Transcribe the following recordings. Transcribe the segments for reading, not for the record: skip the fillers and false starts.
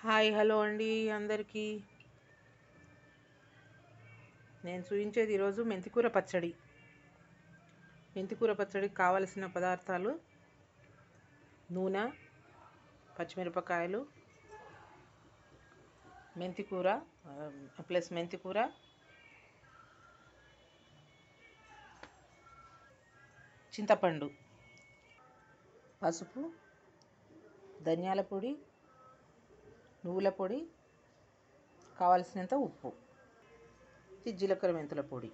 Hi hello అండి అందరికీ. నేను చూపించేది ఈరోజు మెంతికూర పచ్చడి. మెంతికూర పచ్చడికి కావలసిన పదార్థాలు: నూనె, పచ్చిమిరపకాయలు, మెంతికూర ప్లస్ మెంతికూర, చింతపండు, పసుపు, ధనియాల పొడి, నువ్వుల పొడి, కావలసినంత ఉప్పు, ఇది జీలకర్ర మెంతుల పొడి.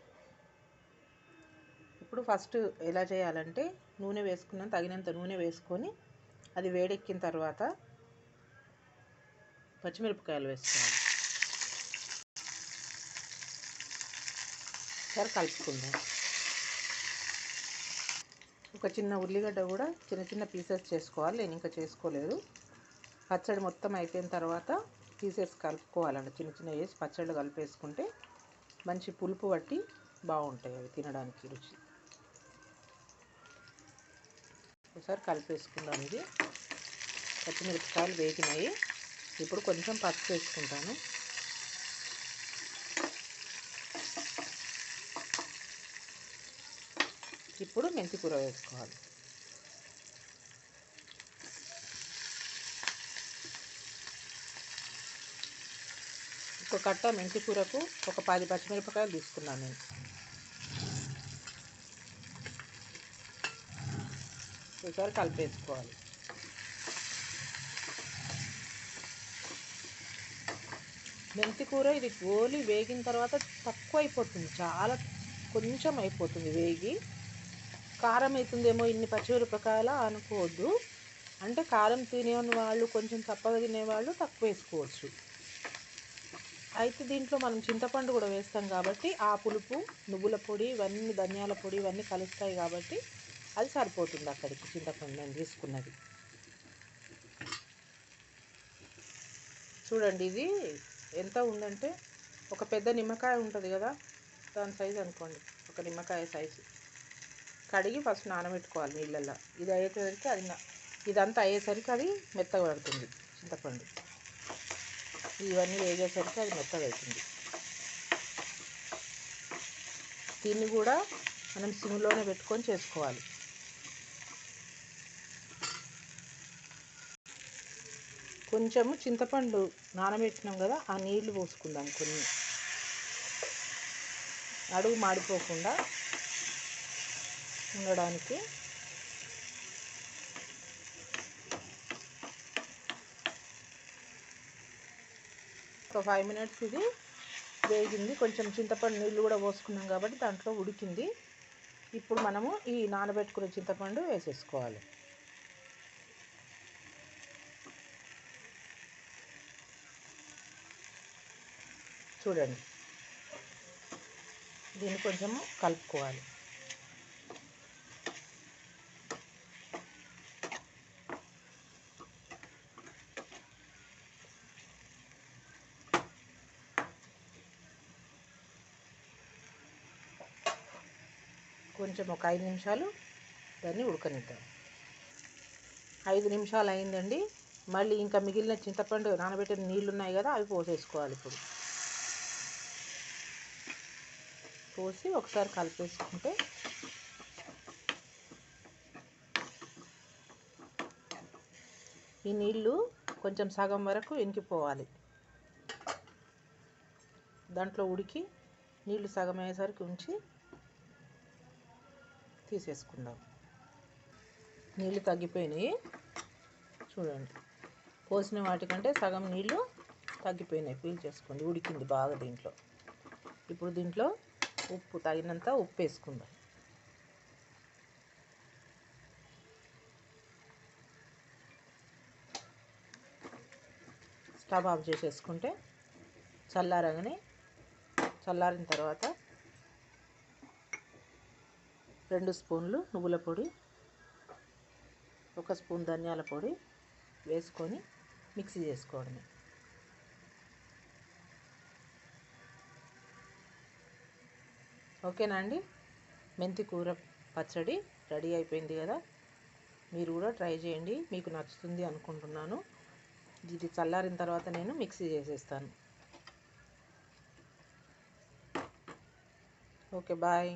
ఇప్పుడు ఫస్ట్ ఎలా చేయాలంటే, నూనె వేసుకున్నాం, తగినంత నూనె వేసుకొని అది వేడెక్కిన తర్వాత పచ్చిమిరపకాయలు వేసుకోవాలి. సరే కలుపుకుందాం. ఒక చిన్న ఉల్లిగడ్డ కూడా చిన్న చిన్న పీసెస్ చేసుకోవాలి. నేను ఇంకా చేసుకోలేదు. పచ్చడి మొత్తం అయిపోయిన తర్వాత పీసెస్ కలుపుకోవాలండి. చిన్న చిన్న వేసి పచ్చళ్ళు కలిపేసుకుంటే మంచి పులుపు పట్టి బాగుంటాయి అవి తినడానికి రుచి. ఒకసారి కలిపేసుకుందాం. ఇది పచ్చిమిరపకాయలు వేగినాయి. ఇప్పుడు కొంచెం పసుపు వేసుకుంటాను. ఇప్పుడు మెంతికూర వేసుకోవాలి. ఒక కట్ట మెంతికూరకు ఒక 10 పచ్చిమిరపకాయలు తీసుకున్నాను నేను. ఒకసారి కలిపేసుకోవాలి. మెంతికూర ఇది గోలి వేగిన తర్వాత తక్కువ అయిపోతుంది, చాలా కొంచెం అయిపోతుంది వేగి. కారం అవుతుందేమో ఇన్ని పచ్చిమిరపకాయల అనుకోవద్దు. అంటే కారం తినేని వాళ్ళు, కొంచెం తప్పగా తినేవాళ్ళు తక్కువ వేసుకోవచ్చు. అయితే దీంట్లో మనం చింతపండు కూడా వేస్తాం కాబట్టి ఆ పులుపు, నువ్వుల పొడి, ఇవన్నీ ధనియాల పొడి ఇవన్నీ కలుస్తాయి కాబట్టి అది సరిపోతుంది అక్కడికి. చింతపండు నేను తీసుకున్నది చూడండి. ఇది ఎంత ఉందంటే ఒక పెద్ద నిమ్మకాయ ఉంటుంది కదా, దాని సైజు అనుకోండి. ఒక నిమ్మకాయ సైజు కడిగి ఫస్ట్ నానబెట్టుకోవాలి నీళ్ళల్లో. ఇది అయ్యేసరికి ఇదంతా అయ్యేసరికి అది మెత్తగా పడుతుంది. చింతపండు ఇవన్నీ వేగేసరికి అది మెత్తగా అవుతుంది. దీన్ని కూడా మనం సిమ్లోనే పెట్టుకొని చేసుకోవాలి. కొంచెము చింతపండు నానబెట్టినాం కదా, ఆ నీళ్లు పోసుకుందాం కొన్ని, అడుగు మాడిపోకుండా ఉండడానికి. ఒక 5 మినిట్స్ ఇది వేగింది. కొంచెం చింతపండు నీళ్ళు కూడా పోసుకున్నాం కాబట్టి దాంట్లో ఉడికింది. ఇప్పుడు మనము ఈ నానబెట్టుకున్న చింతపండు వేసేసుకోవాలి. చూడండి, దీన్ని కొంచెం కలుపుకోవాలి. కొంచెం ఒక 5 నిమిషాలు దాన్ని ఉడకనిద్దాం. 5 నిమిషాలు అయిందండి. మళ్ళీ ఇంకా మిగిలిన చింతపండు నానబెట్టిన నీళ్ళు ఉన్నాయి కదా, అవి పోసేసుకోవాలి. ఇప్పుడు పోసి ఒకసారి కలిపేసుకుంటే ఈ నీళ్ళు కొంచెం సగం వరకు ఇంకిపోవాలి. దాంట్లో ఉడికి నీళ్ళు సగం అయ్యేసరికి ఉంచి తీసేసుకుందాం. నీళ్ళు తగ్గిపోయినాయి చూడండి. పోసిన వాటికంటే సగం నీళ్ళు తగ్గిపోయినాయి. పీల్ చేసుకోండి, ఉడికింది బాగా దీంట్లో. ఇప్పుడు దీంట్లో ఉప్పు, తగినంత ఉప్పు వేసుకుందాం. స్టవ్ ఆఫ్ చేసేసుకుంటే చల్లారిన తర్వాత 2 స్పూన్లు నువ్వుల పొడి, 1 స్పూన్ ధనియాల పొడి వేసుకొని మిక్సీ చేసుకోవడమే. ఓకేనా అండి? మెంతికూర పచ్చడి రెడీ అయిపోయింది కదా. మీరు కూడా ట్రై చేయండి, మీకు నచ్చుతుంది అనుకుంటున్నాను. ఇది చల్లారిన తర్వాత నేను మిక్సీ చేసేస్తాను. Okay, bye.